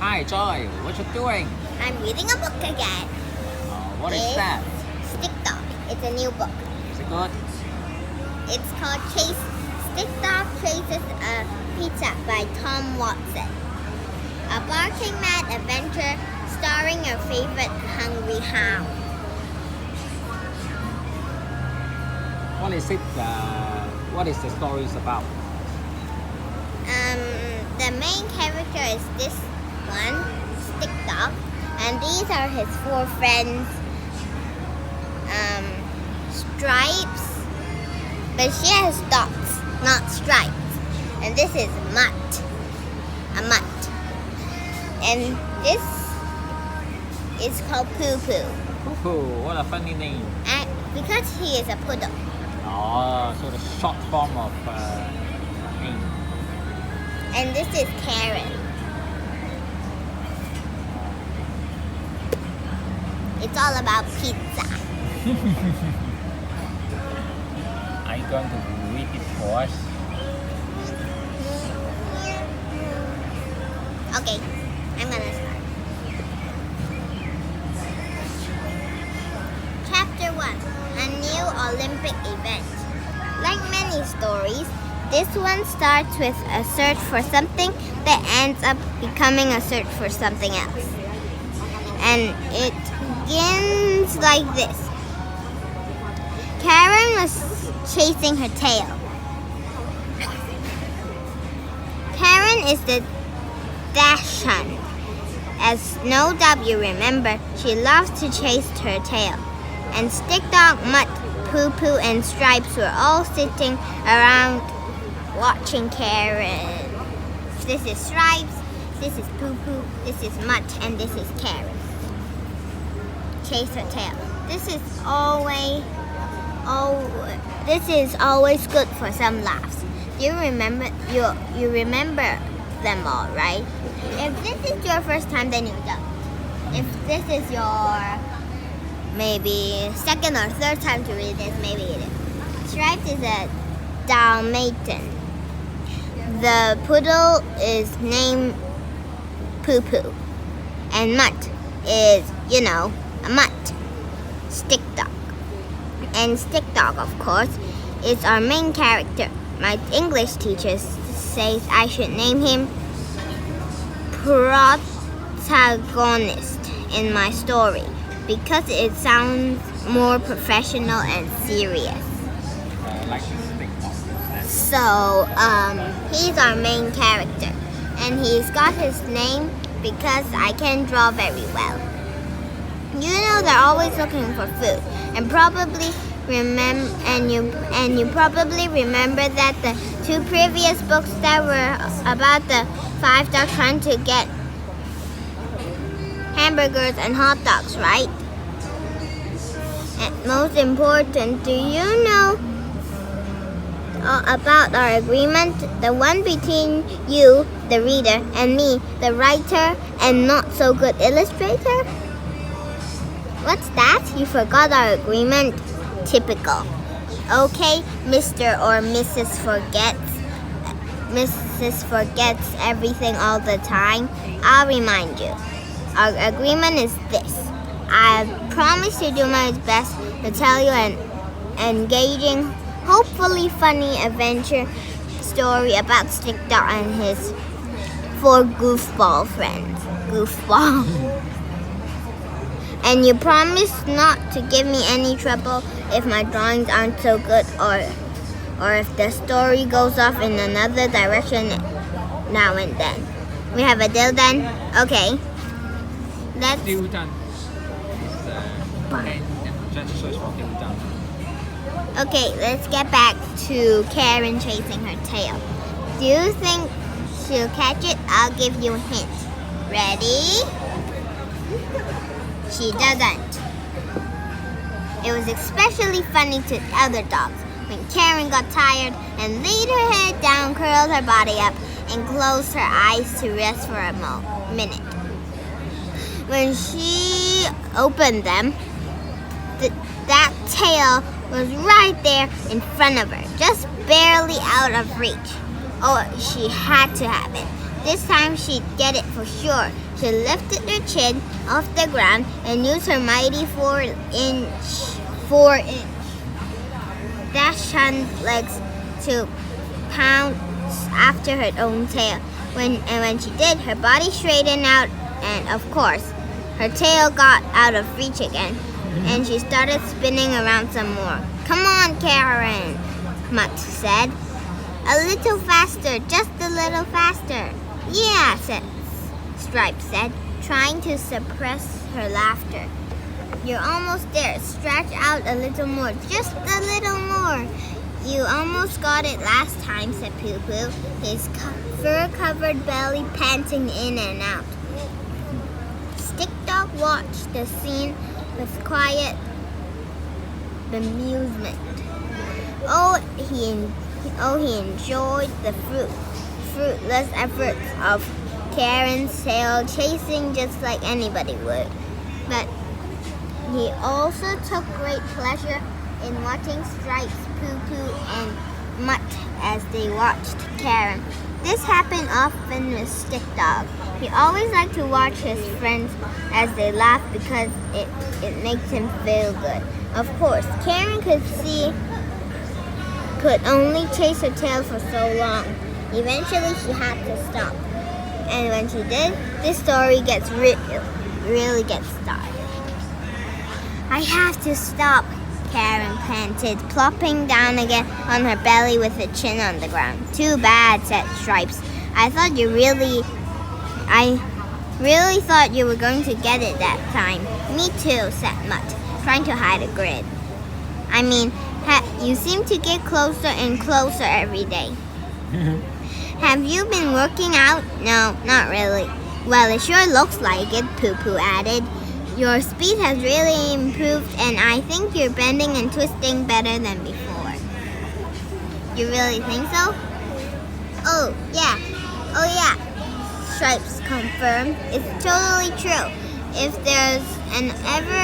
Hi, Joy. What you doing? I'm reading a book again. What is It's that? Stick Dog. It's a new book. Is it good? It's called Stick Dog Chases a Pizza by Tom Watson. A barking mad adventure starring your favorite hungry hound. What is it? What is the story about? The main character is this one, Stick Dog, and these are his 4 friends. Stripes, but she has dots, not stripes. And this is Mutt, a mutt. And this is called Poo Poo. Poo-poo, what a funny name. And because he is a poodle. Oh, so the short form of name. And this is Karen. It's all about pizza. Are you going to read it for us? Okay, I'm gonna start. Chapter 1, a new Olympic event. Like many stories, this one starts with a search for something that ends up becoming a search for something else. And it begins like this. Karen was chasing her tail. Karen is the Dachshund. As no doubt you remember, she loves to chase her tail. And Stick Dog, Mutt, Poo Poo, and Stripes were all sitting around watching Karen. This is Stripes, this is Poo Poo, this is Mutt, and this is Karen. Chase her tail. This is always good for some laughs. You remember them all, right? If this is your first time, then you don't. If this is your maybe second or third time to read this, maybe it is. Stripes is a Dalmatian. The poodle is named Poo Poo. And Mutt is, a mutt. Stick Dog. And Stick Dog, of course, is our main character. My English teacher says I should name him protagonist in my story because it sounds more professional and serious. Like Stick Dog. So, he's our main character. And he's got his name because I can draw very well. They're always looking for food, and you probably remember that the 2 previous books that were about the 5 dogs trying to get hamburgers and hot dogs, right? And most important, do you know about our agreement? The one between you, the reader, and me, the writer and not so good illustrator? What's that? You forgot our agreement? Typical. Okay, Mr. or Mrs. Forgets everything all the time. I'll remind you. Our agreement is this. I promise to do my best to tell you an engaging, hopefully funny adventure story about Stick Dog and his 4 goofball friends. Goofball. And you promise not to give me any trouble if my drawings aren't so good or if the story goes off in another direction now and then. We have a deal then? Okay. Deal done. Just search for deal done. Okay, let's get back to Karen chasing her tail. Do you think she'll catch it? I'll give you a hint. Ready? She doesn't. It was especially funny to other dogs when Karen got tired and laid her head down, curled her body up, and closed her eyes to rest for a minute. When she opened them, that tail was right there in front of her, just barely out of reach. Oh, she had to have it. This time she'd get it for sure. She lifted her chin off the ground and used her mighty 4-inch dash hind legs to pounce after her own tail. When she did, her body straightened out, and of course, her tail got out of reach again, and she started spinning around some more. "Come on, Karen," Mutt said. "A little faster, just a little faster." "Yeah," Stripes said, trying to suppress her laughter. "You're almost there. Stretch out a little more, just a little more." "You almost got it last time," said Poo Poo, his fur-covered belly panting in and out. Stick Dog watched the scene with quiet bemusement. He enjoyed the fruitless efforts of Karen's tail chasing just like anybody would. But he also took great pleasure in watching Stripes, Poo Poo, and Mutt as they watched Karen. This happened often with Stick Dog. He always liked to watch his friends as they laughed because it makes him feel good. Of course, Karen could only chase her tail for so long. Eventually, she had to stop. And when she did, this story really gets started. "I have to stop," Karen panted, plopping down again on her belly with her chin on the ground. "Too bad," said Stripes. I really thought you were going to get it that time." "Me too," said Mutt, trying to hide a grin. "I mean, you seem to get closer and closer every day." "Have you been working out?" "No, not really." "Well, it sure looks like it," Poo Poo added. "Your speed has really improved, and I think you're bending and twisting better than before." "You really think so?" Oh yeah, Stripes confirmed. "It's totally true. If there's ever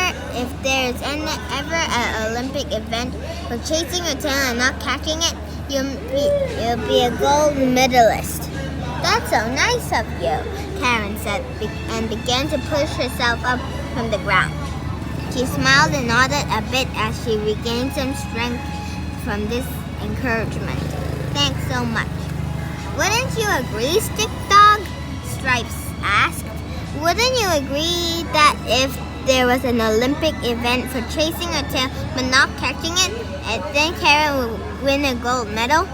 an Olympic event for chasing your tail and not catching it, you'll be a gold medalist." "That's so nice of you," Karen said, and began to push herself up from the ground. She smiled and nodded a bit as she regained some strength from this encouragement. "Thanks so much." "Wouldn't you agree, Stick Dog?" Stripes asked. "Wouldn't you agree that if there was an Olympic event for chasing a tail but not catching it, and then Karen would win a gold medal?"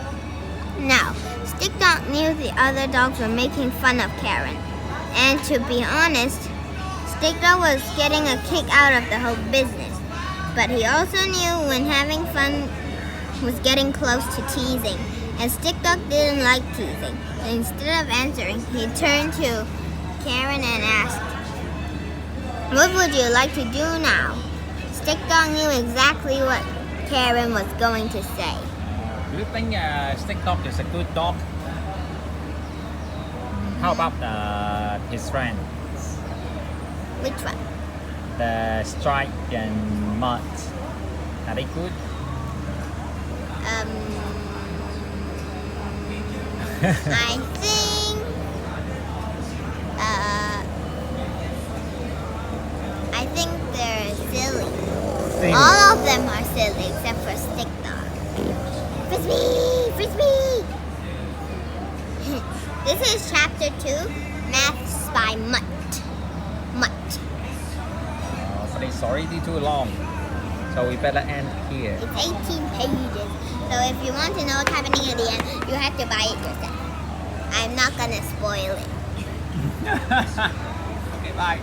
Now, Stick Dog knew the other dogs were making fun of Karen. And to be honest, Stick Dog was getting a kick out of the whole business. But he also knew when having fun was getting close to teasing. And Stick Dog didn't like teasing. Instead of answering, he turned to Karen and asked, "What would you like to do now?" Stick Dog knew exactly what Karen was going to say. Do you think Stick Dog is a good dog? How about his friend? Which one? The Stripe and Mutt. Are they good? I think they're silly. All of them are silly except for Stick Dog. Frisbee! Frisbee! This is chapter 2, Maths by Mutt. But it's already too long, so we better end here. It's 18 pages. So if you want to know what's happening at the end, you have to buy it yourself. I'm not gonna spoil it. Okay, bye.